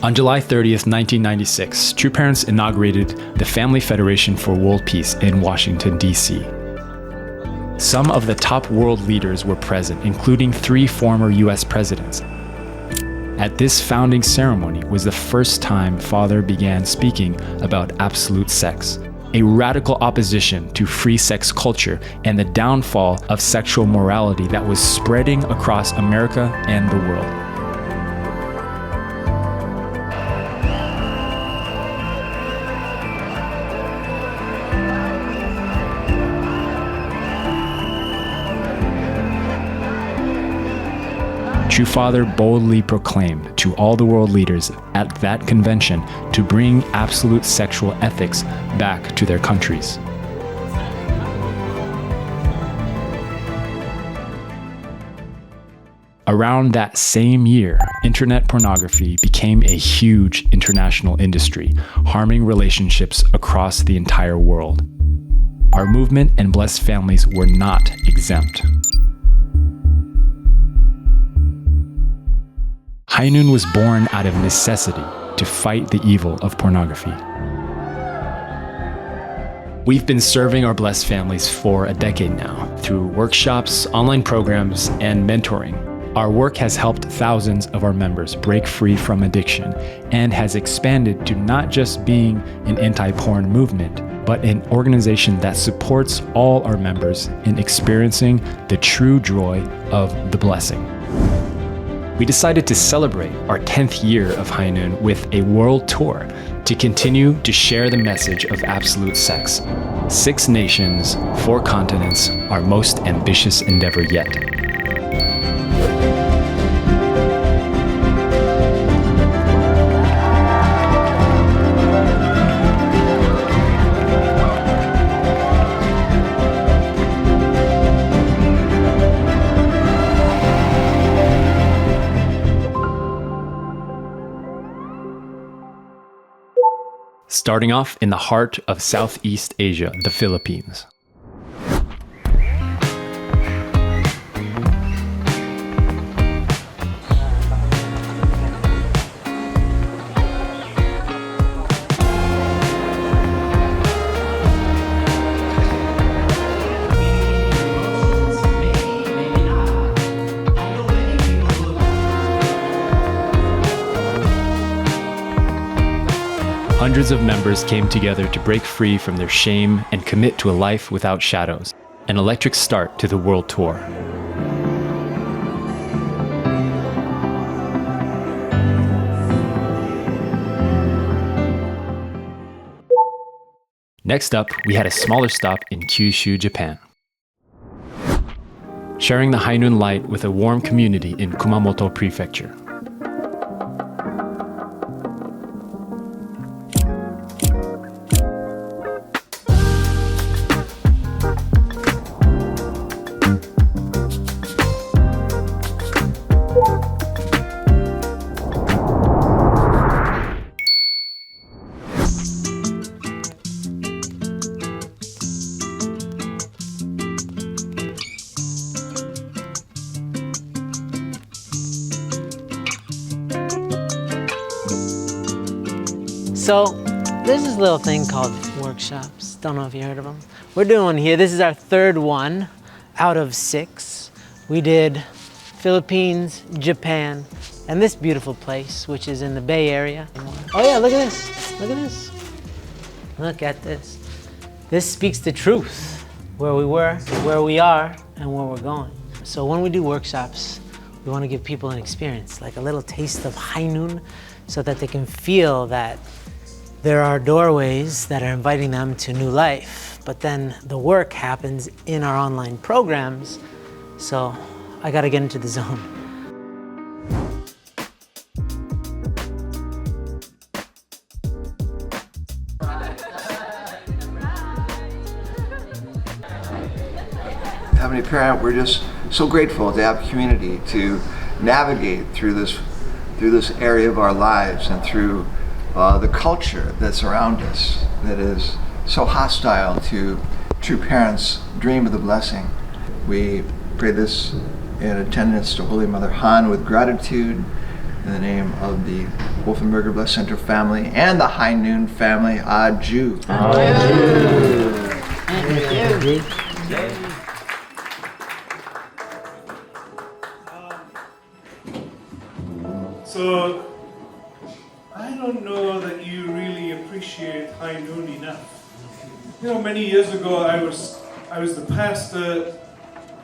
On July 30th, 1996, True Parents inaugurated the Family Federation for World Peace in Washington, D.C. Some of the top world leaders were present, including 3 former U.S. presidents. At this founding ceremony was the first time Father began speaking about absolute sex, a radical opposition to free sex culture and the downfall of sexual morality that was spreading across America and the world. True Father boldly proclaimed to all the world leaders at that convention to bring absolute sexual ethics back to their countries. Around that same year, internet pornography became a huge international industry, harming relationships across the entire world. Our movement and blessed families were not exempt. High Noon was born out of necessity to fight the evil of pornography. We've been serving our blessed families for a decade now through workshops, online programs, and mentoring. Our work has helped thousands of our members break free from addiction and has expanded to not just being an anti-porn movement, but an organization that supports all our members in experiencing the true joy of the blessing. We decided to celebrate our 10th year of High Noon with a world tour to continue to share the message of absolute sex. 6 nations, 4 continents, our most ambitious endeavor yet. Starting off in the heart of Southeast Asia, the Philippines. Hundreds of members came together to break free from their shame and commit to a life without shadows, an electric start to the world tour. Next up, we had a smaller stop in Kyushu, Japan. Sharing the High Noon light with a warm community in Kumamoto Prefecture. So there's this little thing called workshops. Don't know if you heard of them. We're doing one here. This is our 3rd one out of 6. We did Philippines, Japan, and this beautiful place, which is in the Bay Area. Oh yeah, look at this. Look at this. Look at this. This speaks the truth, where we were, where we are, and where we're going. So when we do workshops, we want to give people an experience, like a little taste of High Noon, so that they can feel that there are doorways that are inviting them to new life, but then the work happens in our online programs, so I gotta get into the zone. Having a parent, we're just so grateful to have a community to navigate through this area of our lives and through the culture that's around us that is so hostile to true parents' dream of the blessing. We pray this in attendance to Holy Mother Han with gratitude in the name of the Wolfenberger Blessed Center family and the High Noon family, Aju. So, I don't know that you really appreciate High Noon enough. You know, many years ago I was the pastor,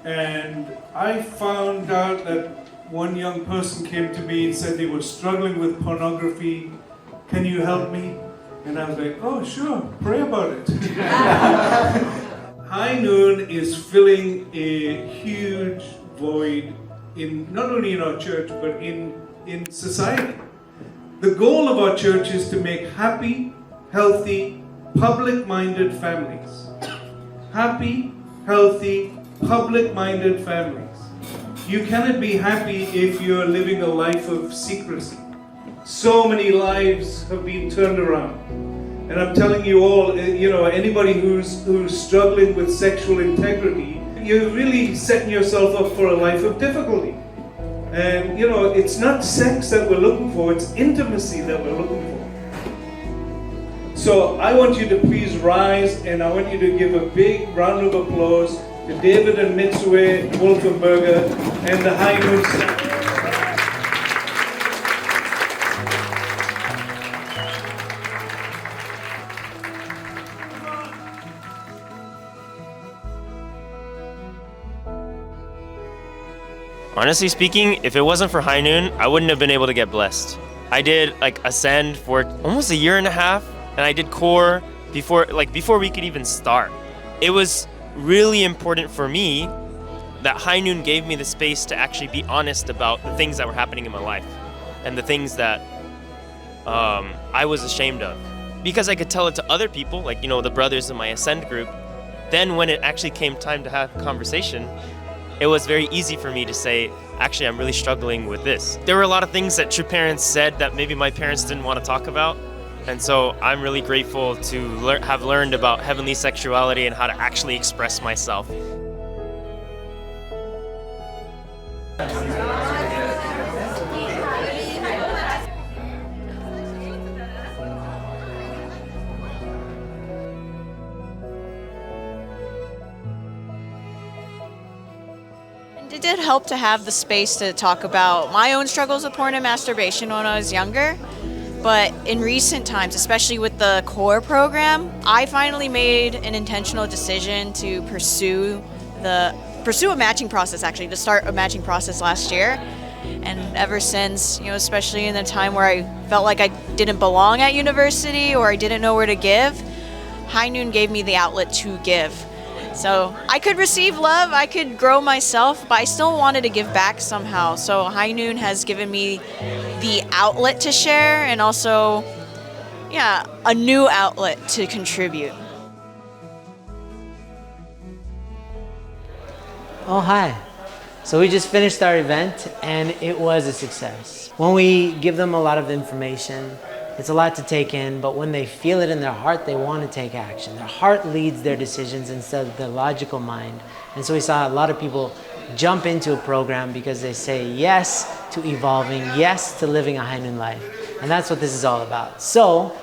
and I found out that one young person came to me and said they were struggling with pornography. Can you help me? And I was like, oh sure, pray about it. High Noon is filling a huge void in not only in our church but in society. The goal of our church is to make happy, healthy, public-minded families. Happy, healthy, public-minded families. You cannot be happy if you're living a life of secrecy. So many lives have been turned around. And I'm telling you all, you know, anybody who's struggling with sexual integrity, you're really setting yourself up for a life of difficulty. And you know, it's not sex that we're looking for, it's intimacy that we're looking for. So I want you to please rise, and I want you to give a big round of applause to David and Mitsue Wolfenberger and the High Noon staff. Honestly speaking, if it wasn't for High Noon, I wouldn't have been able to get blessed. I did like Ascend for almost a year and a half, and I did Core before we could even start. It was really important for me that High Noon gave me the space to actually be honest about the things that were happening in my life and the things that I was ashamed of. Because I could tell it to other people, like, you know, the brothers in my Ascend group. Then when it actually came time to have a conversation, it was very easy for me to say, actually, I'm really struggling with this. There were a lot of things that true parents said that maybe my parents didn't want to talk about. And so I'm really grateful to have learned about heavenly sexuality and how to actually express myself. It did help to have the space to talk about my own struggles with porn and masturbation when I was younger. But in recent times, especially with the Core program, I finally made an intentional decision to pursue a matching process, actually, to start a matching process last year. And ever since, you know, especially in the time where I felt like I didn't belong at university or I didn't know where to give, High Noon gave me the outlet to give. So I could receive love, I could grow myself, but I still wanted to give back somehow. So High Noon has given me the outlet to share and also, yeah, a new outlet to contribute. Oh, hi. So we just finished our event and it was a success. When we give them a lot of information, it's a lot to take in, but when they feel it in their heart, they want to take action. Their heart leads their decisions instead of their logical mind. And so we saw a lot of people jump into a program because they say yes to evolving, yes to living a High Noon life. And that's what this is all about. So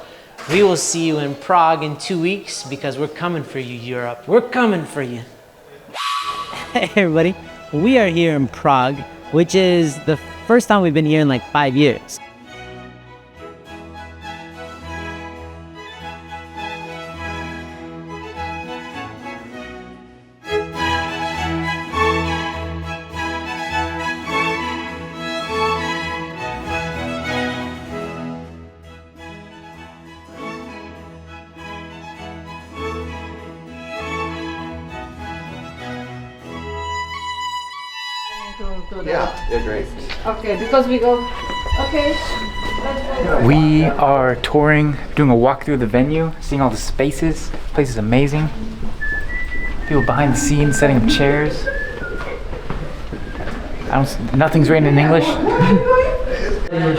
we will see you in Prague in 2 weeks because we're coming for you, Europe. We're coming for you. Hey everybody, we are here in Prague, which is the first time we've been here in like 5 years. Yeah, they're great. Okay, because we go. Okay. We are touring, doing a walk through the venue, seeing all the spaces. The place is amazing. People behind the scenes setting up chairs. Nothing's written in English.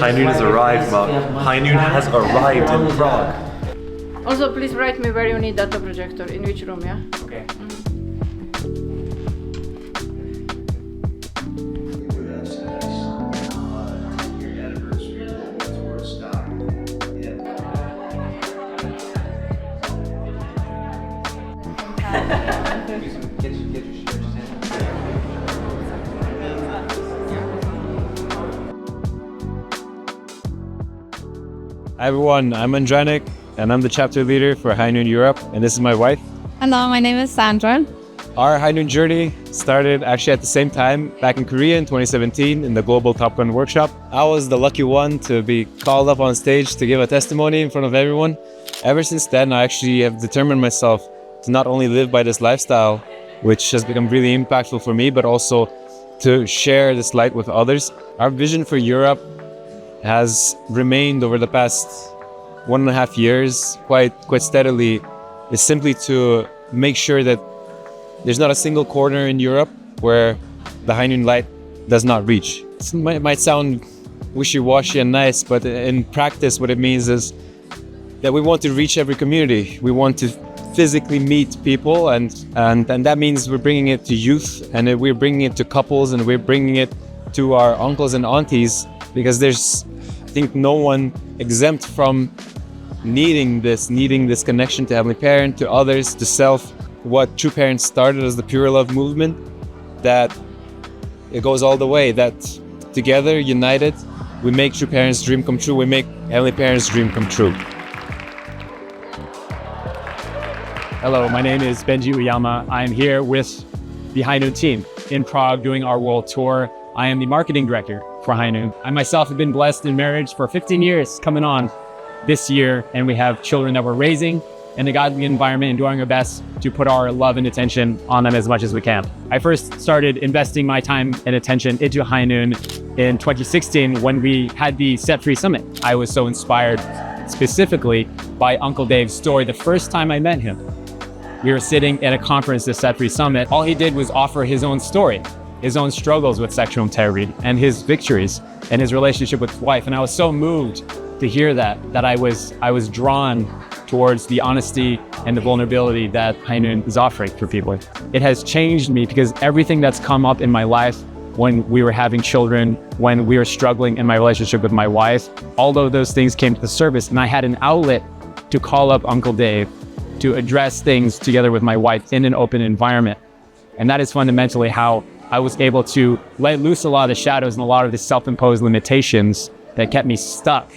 High Noon has arrived, Mom. High Noon has arrived in Prague. Also, please write me where you need data projector, in which room, yeah? Okay. Hi everyone, I'm Andranik and I'm the chapter leader for High Noon Europe, and this is my wife. Hello, my name is Sandra. Our High Noon journey started actually at the same time back in Korea in 2017 in the Global Top Gun workshop. I was the lucky one to be called up on stage to give a testimony in front of everyone. Ever since then, I actually have determined myself to not only live by this lifestyle, which has become really impactful for me, but also to share this light with others. Our vision for Europe has remained over the past 1.5 years quite steadily, is simply to make sure that there's not a single corner in Europe where the High Noon light does not reach. It might sound wishy-washy and nice, but in practice what it means is that we want to reach every community. We want to physically meet people, and that means we're bringing it to youth, and we're bringing it to couples, and we're bringing it to our uncles and aunties, because there's, I think, no one exempt from needing this connection to Heavenly Parent, to others, to self. What True Parents started as the Pure Love movement, that it goes all the way, that together, united, we make True Parents' dream come true, we make Heavenly Parents' dream come true. Hello, my name is Benji Uyama. I am here with the High Noon team in Prague doing our world tour. I am the marketing director for High Noon. I myself have been blessed in marriage for 15 years coming on this year, and we have children that we're raising in a godly environment and doing our best to put our love and attention on them as much as we can. I first started investing my time and attention into High Noon in 2016 when we had the Set Free Summit. I was so inspired specifically by Uncle Dave's story the first time I met him. We were sitting at a conference, the Set Free Summit. All he did was offer his own story, his own struggles with sexual integrity and his victories and his relationship with his wife. And I was so moved to hear that I was drawn towards the honesty and the vulnerability that High Noon is offering for people. It has changed me because everything that's come up in my life when we were having children, when we were struggling in my relationship with my wife, all of those things came to the surface, and I had an outlet to call up Uncle Dave to address things together with my wife in an open environment. And that is fundamentally how I was able to let loose a lot of the shadows and a lot of the self-imposed limitations that kept me stuck,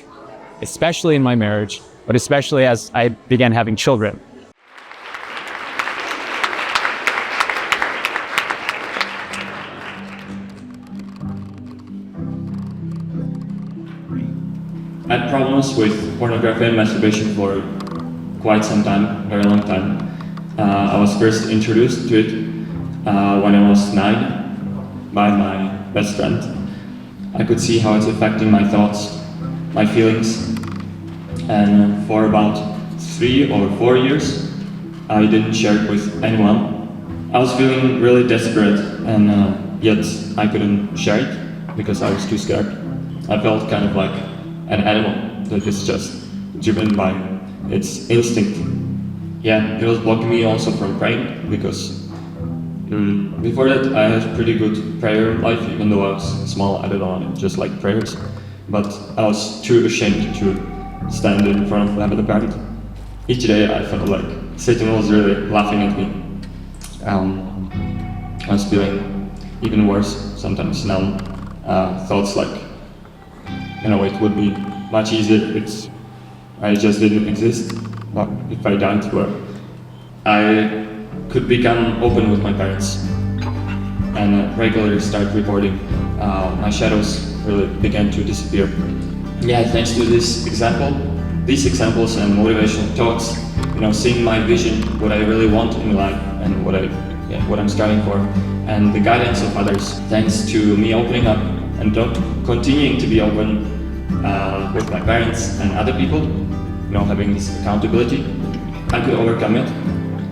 especially in my marriage, but especially as I began having children. I had problems with pornography and masturbation for quite some time, very long time. I was first introduced to it when I was 9 by my best friend. I could see how it's affecting my thoughts, my feelings, and for about 3 or 4 years, I didn't share it with anyone. I was feeling really desperate, and yet I couldn't share it because I was too scared. I felt kind of like an animal that is just driven by its instinct. Yeah, it was blocking me also from praying because before that I had a pretty good prayer life, even though I was small, I didn't just like prayers. But I was too ashamed to stand in front of Heavenly Parent. Each day I felt like Satan was really laughing at me. I was feeling even worse sometimes now. Thoughts like, it would be much easier if I just didn't exist, but if I died, well, I could become open with my parents and regularly start reporting. My shadows really began to disappear. Yeah, thanks to these examples and motivational talks, seeing my vision, what I really want in life and what I'm striving for, and the guidance of others. Thanks to me opening up and continuing to be open with my parents and other people, having this accountability, I could overcome it.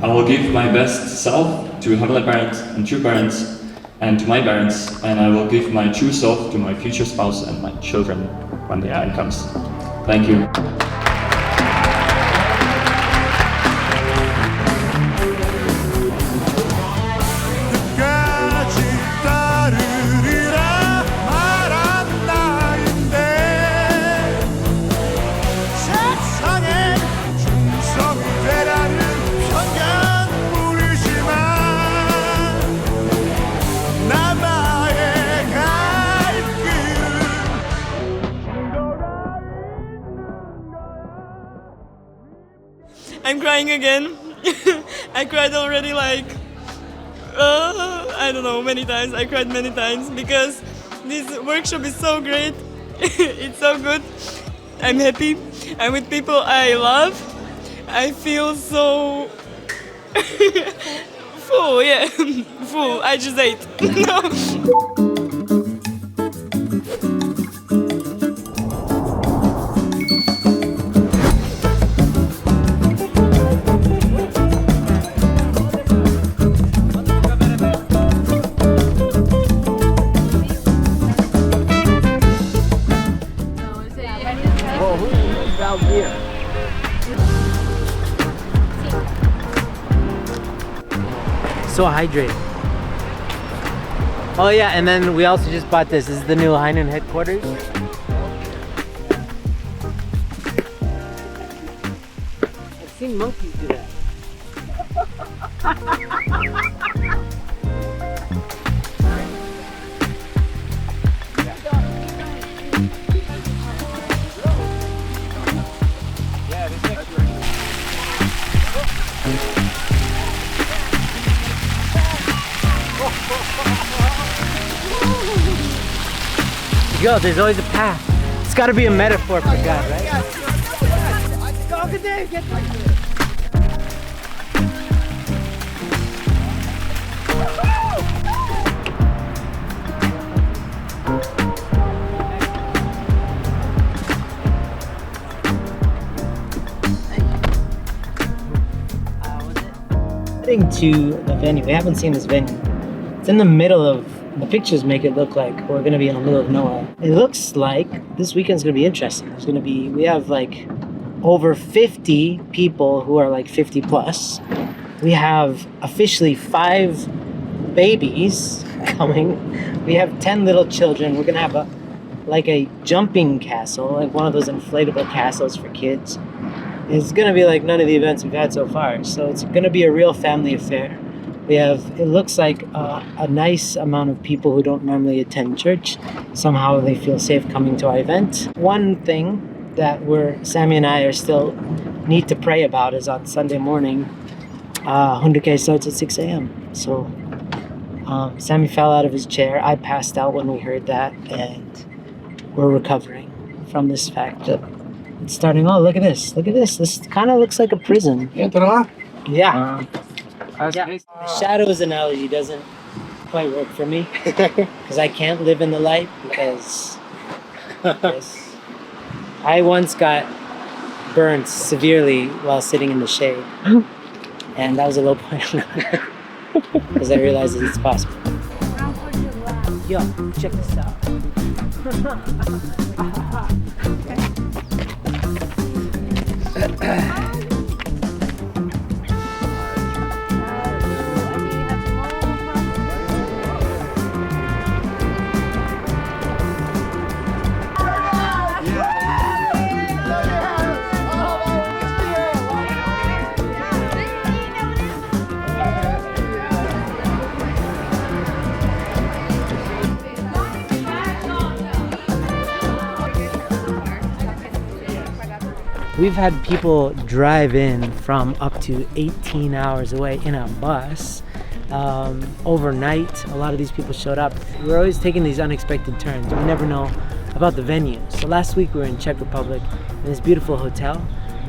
I will give my best self to Heavenly Parents and True Parents and to my parents, and I will give my true self to my future spouse and my children when the time comes. Thank you. crying again. I cried already like, I don't know, many times. I cried many times because this workshop is so great. It's so good. I'm happy. I'm with people I love. I feel so full, yeah, full. I just ate. So hydrated. Oh yeah, and then we also just bought this. This is the new Hainan headquarters. I've seen monkeys do that. Yo, there's always a path. It's gotta be a metaphor for God, right? Heading to the venue. We haven't seen this venue. It's in the middle of, the pictures make it look like we're gonna be in the middle of nowhere. It looks like this weekend's gonna be interesting. There's gonna be, we have like over 50 people who are like 50 plus. We have officially 5 babies coming. We have 10 little children. We're gonna have a jumping castle, like one of those inflatable castles for kids. It's gonna be like none of the events we've had so far. So it's gonna be a real family affair. We have, it looks like a nice amount of people who don't normally attend church. Somehow they feel safe coming to our event. One thing that Sammy and I are still need to pray about is on Sunday morning, Hunduke starts at 6 a.m. So Sammy fell out of his chair. I passed out when we heard that, and we're recovering from this fact that it's starting. Oh, look at this. Look at this. This kind of looks like a prison. Yeah. The shadows analogy doesn't quite work for me because I can't live in the light because I once got burned severely while sitting in the shade, and that was a low point because I realized that it's possible. Yo, check this out. We've had people drive in from up to 18 hours away in a bus overnight. A lot of these people showed up. We're always taking these unexpected turns. We never know about the venue. So last week we were in Czech Republic in this beautiful hotel,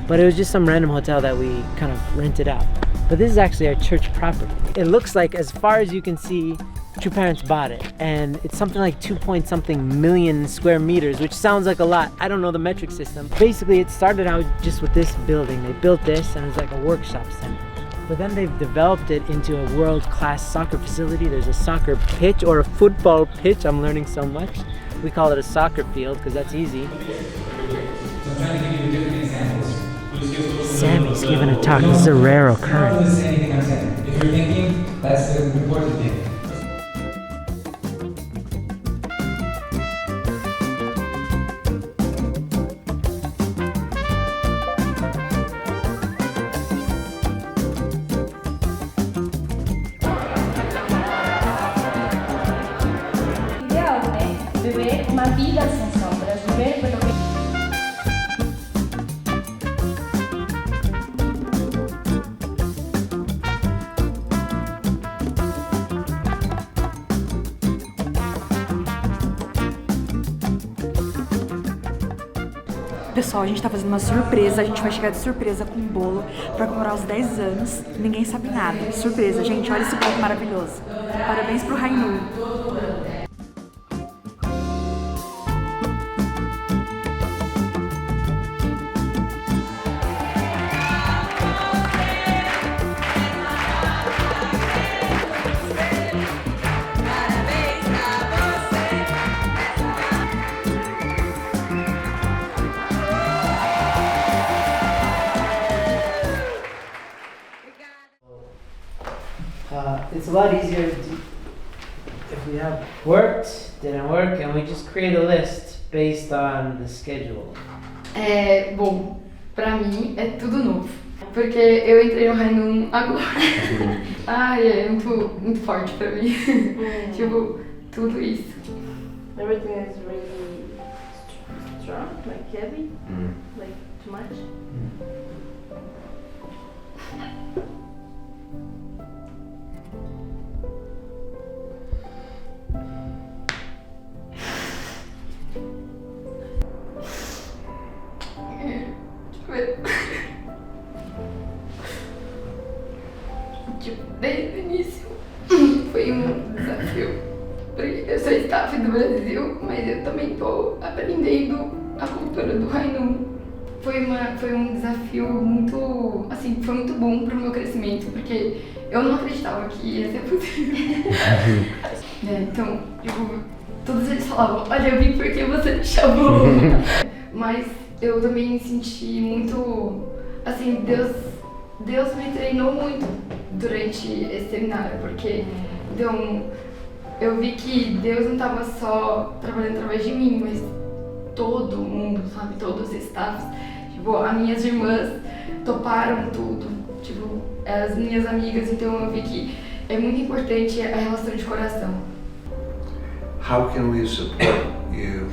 but it was just some random hotel that we kind of rented out. But this is actually our church property. It looks like, as far as you can see, True Parents bought it, and it's something like 2-point-something million square meters, which sounds like a lot. I don't know the metric system. Basically, it started out just with this building. They built this, and it was like a workshop center. But then they've developed it into a world-class soccer facility. There's a soccer pitch, or a football pitch. I'm learning so much. We call it a soccer field, because that's easy. I'm trying to give you different examples. Sammy's giving a talk. This is a rare occurrence. Anything I'm saying. If you're thinking, that's the important thing. Viver uma vida sem sombras, viver pelo Pessoal, a gente tá fazendo uma surpresa, a gente vai chegar de surpresa com um bolo pra comemorar os 10 anos. Ninguém sabe nada. Surpresa, gente, olha esse bolo maravilhoso. Parabéns pro Hainun. It's a lot easier if we have worked, didn't work, and we just create a list based on the schedule. Bom, pra mim é tudo novo. Porque eu entrei no Hainun agora. É muito forte pra mim. Tipo, tudo isso. Everything is really strong, like heavy, like too much. Tipo, desde o início foi um desafio. Porque eu sou staff do Brasil, mas eu também tô aprendendo a cultura do Hainun. Foi um desafio muito, assim, foi muito bom pro meu crescimento, porque eu não acreditava que ia ser possível. Então, tipo, todos eles falavam, olha, eu vim porque você me chamou. Mas eu também senti muito, assim, Deus me treinou muito durante esse seminário, porque então, eu vi que Deus não estava só trabalhando através de mim, mas todo mundo, sabe, todos os staffs. Tipo, as minhas irmãs toparam tudo, tipo, as minhas amigas, então eu vi que é muito importante a relação de coração. How can we support you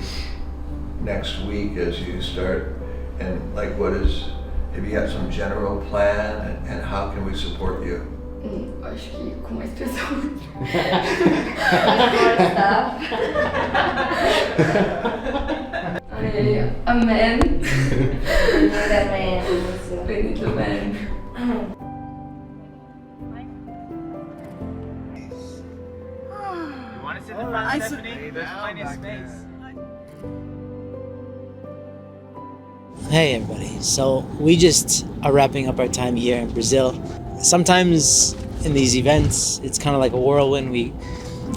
next week as you start, and like have you got some general plan, and how can we support you? Acho que com mais pessoas. Amen. Amen. You want to sit in the front, Stephanie? There's plenty of space. Hey everybody, so we just are wrapping up our time here in Brazil. Sometimes in these events, it's kind of like a whirlwind. We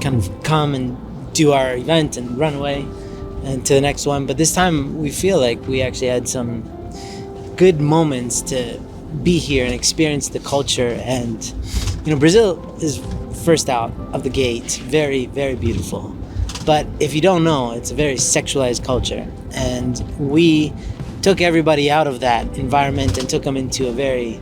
kind of come and do our event and run away and to the next one. But this time we feel like we actually had some good moments to be here and experience the culture. And, Brazil is first out of the gate, very, very beautiful. But if you don't know, it's a very sexualized culture. And we took everybody out of that environment and took them into a very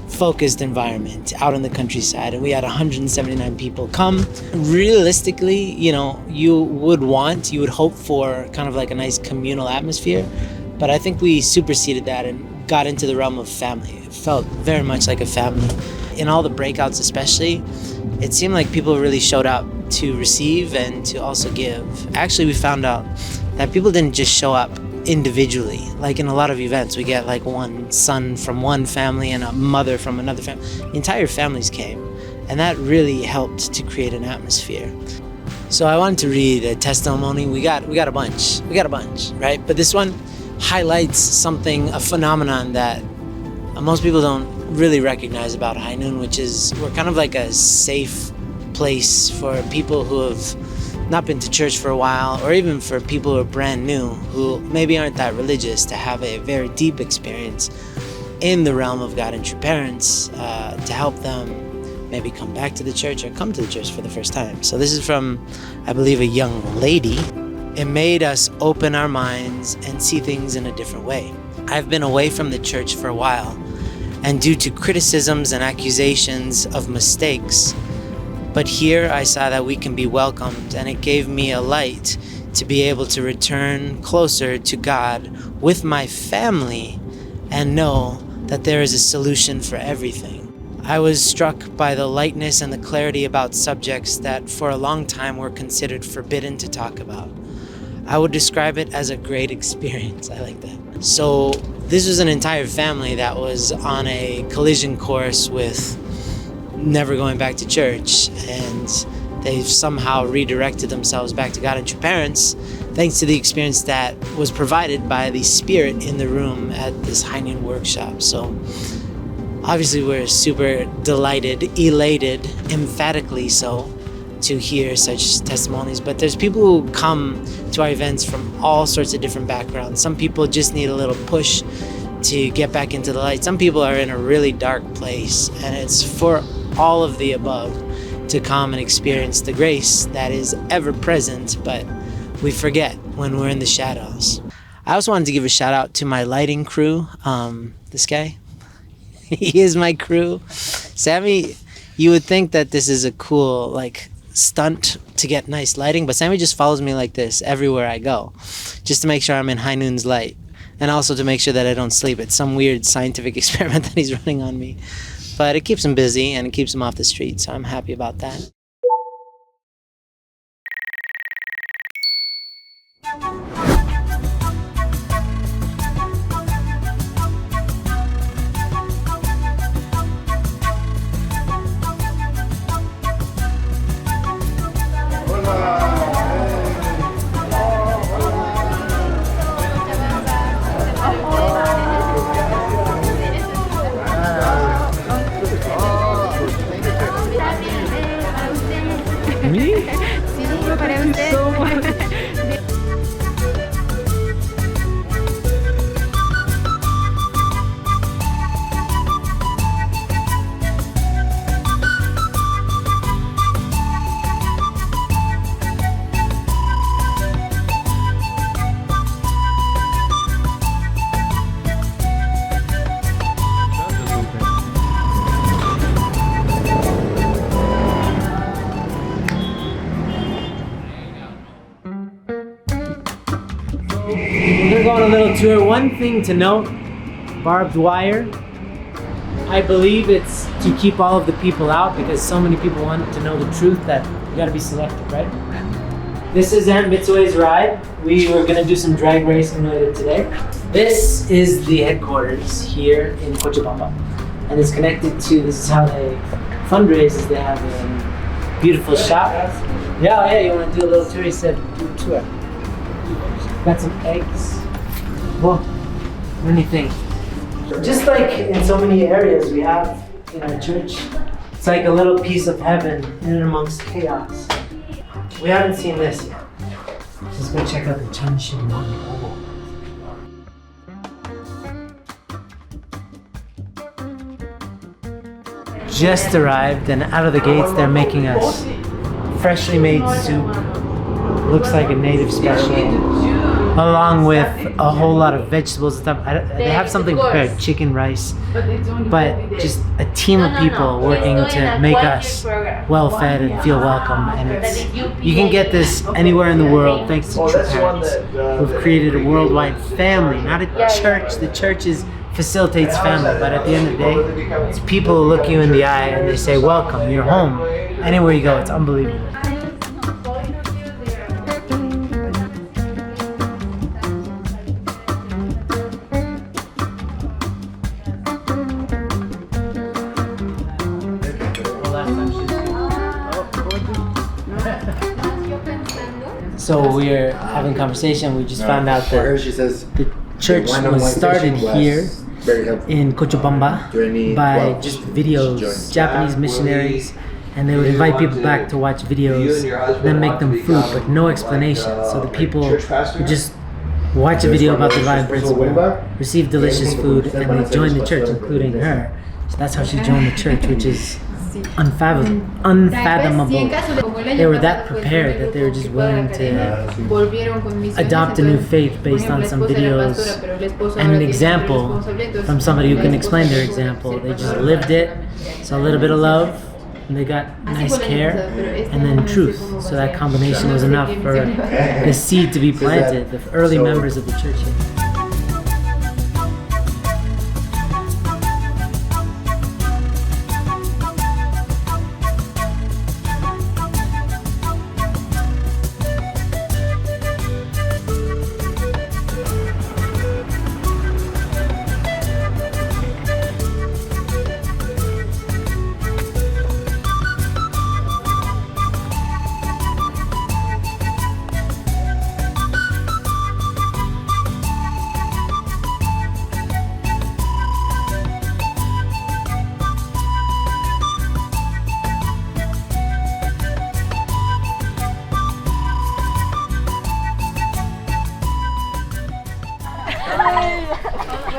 focused environment out in the countryside, and we had 179 people come. Realistically, you would hope for kind of like a nice communal atmosphere, but I think we superseded that and got into the realm of family. It felt very much like a family. In all the breakouts especially, it seemed like people really showed up to receive and to also give. Actually, we found out that people didn't just show up individually. Like in a lot of events, we get like one son from one family and a mother from another family. The entire families came, and that really helped to create an atmosphere. So I wanted to read a testimony. We got a bunch, right? But this one highlights a phenomenon that most people don't really recognize about Hainun, which is we're kind of like a safe place for people who have not been to church for a while, or even for people who are brand new, who maybe aren't that religious, to have a very deep experience in the realm of God and true parents, to help them maybe come back to the church or come to the church for the first time. So this is from, I believe, a young lady. It made us open our minds and see things in a different way. I've been away from the church for a while, and due to criticisms and accusations of mistakes, but here I saw that we can be welcomed, and it gave me a light to be able to return closer to God with my family and know that there is a solution for everything. I was struck by the lightness and the clarity about subjects that for a long time were considered forbidden to talk about. I would describe it as a great experience. I like that. So this was an entire family that was on a collision course with never going back to church, and they've somehow redirected themselves back to God and true parents thanks to the experience that was provided by the Spirit in the room at this high noon workshop. So obviously we're super delighted, elated, emphatically so, to hear such testimonies. But there's people who come to our events from all sorts of different backgrounds. Some people just need a little push to get back into the light. Some people are in a really dark place, and it's for all of the above to come and experience the grace that is ever present, but we forget when we're in the shadows. I also wanted to give a shout out to my lighting crew. This guy, he is my crew. Sammy, you would think that this is a cool stunt to get nice lighting, but Sammy just follows me like this everywhere I go, just to make sure I'm in high noon's light, and also to make sure that I don't sleep. It's some weird scientific experiment that he's running on me, but it keeps him busy and it keeps him off the street, so I'm happy about that. We're gonna go on a little tour. One thing to note, barbed wire. I believe it's to keep all of the people out because so many people want to know the truth that you gotta be selective, right? This is Aunt Mitsue's ride. We were gonna do some drag racing later today. This is the headquarters here in Cochabamba. And it's connected to, this is how they fundraise, is they have a beautiful shop. Yeah, you wanna do a little tour? He said, do a tour. Got some eggs. Whoa, what do you think? Just like in so many areas we have in our church, it's like a little piece of heaven in and amongst chaos. We haven't seen this yet. Let's go check out the Chanshin Won. Just arrived, and out of the gates they're making us freshly made soup. Looks like a native special, along with a whole lot of vegetables and stuff. They have something prepared, chicken, rice, but just a team of people working to make us well-fed and feel welcome. And you can get this anywhere in the world thanks to true parents who've created a worldwide family, not a church. The church facilitates family, but at the end of the day, it's people who look you in the eye and they say, welcome, you're home. Anywhere you go, it's unbelievable. So we're having a conversation. We just found out that the church was started here in Cochabamba by just videos, Japanese missionaries, and they would invite people back to watch videos, then make them food, but no explanation. So the people would just watch a video about the divine principle, receive delicious food, and they join the church, including her. So that's how she joined the church, which is unfathomable. They were that prepared that they were just willing to adopt a new faith based on some videos and an example from somebody who can explain their example. They just lived it, saw a little bit of love, and they got nice care, and then truth. So that combination was enough for the seed to be planted, the early members of the church here.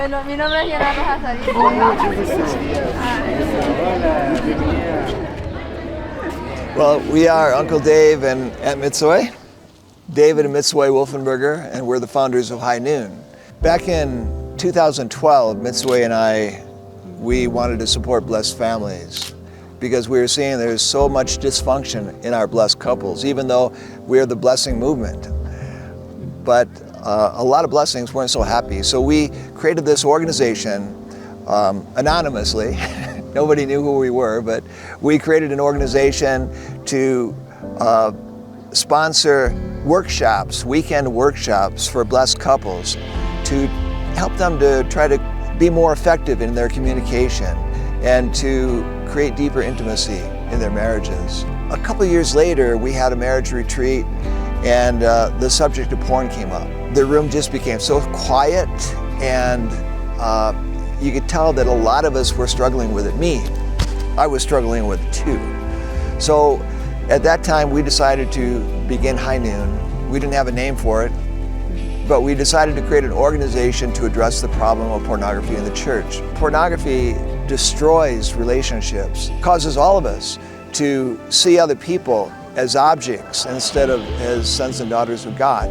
Bueno, mi nombre es Leonardo Hazari. Well, we are Uncle Dave and Aunt Mitsue, David and Mitsue Wolfenberger, and we're the founders of High Noon. Back in 2012, Mitsue and we wanted to support blessed families because we were seeing there's so much dysfunction in our blessed couples, even though we're the blessing movement. But a lot of blessings weren't so happy. So we created this organization anonymously. Nobody knew who we were, but we created an organization to sponsor workshops, weekend workshops for blessed couples to help them to try to be more effective in their communication and to create deeper intimacy in their marriages. A couple years later, we had a marriage retreat and the subject of porn came up. The room just became so quiet and you could tell that a lot of us were struggling with it. Me, I was struggling with it too. So at that time we decided to begin High Noon. We didn't have a name for it, but we decided to create an organization to address the problem of pornography in the church. Pornography destroys relationships, causes all of us to see other people as objects instead of as sons and daughters of God.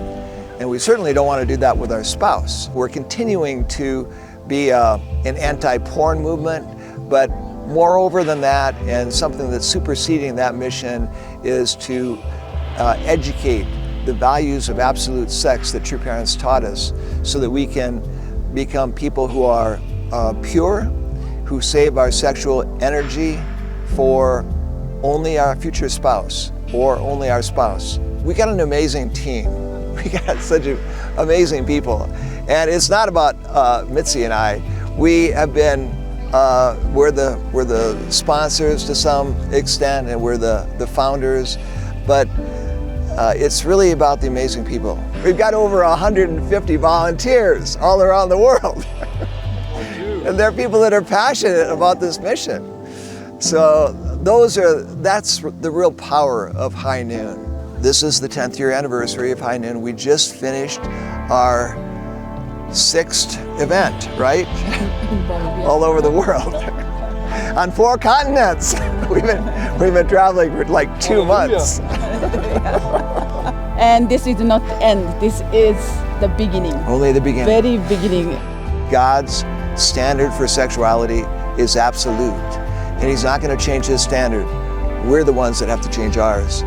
And we certainly don't want to do that with our spouse. We're continuing to be an anti-porn movement, but moreover than that, and something that's superseding that mission, is to educate the values of absolute sex that true parents taught us so that we can become people who are pure, who save our sexual energy for only our future spouse or only our spouse. We got an amazing team. We got such amazing people. And it's not about Mitzi and I. We have been, we're the sponsors to some extent, and we're the founders, but it's really about the amazing people. We've got over 150 volunteers all around the world. And they're people that are passionate about this mission. So that's the real power of High Noon. This is the 10th year anniversary of High Noon. We just finished our 6th event, right? All over the world. On 4 continents. We've been traveling for like 2 months. And this is not the end. This is the beginning. Only the beginning. Very beginning. God's standard for sexuality is absolute. And He's not going to change His standard. We're the ones that have to change ours.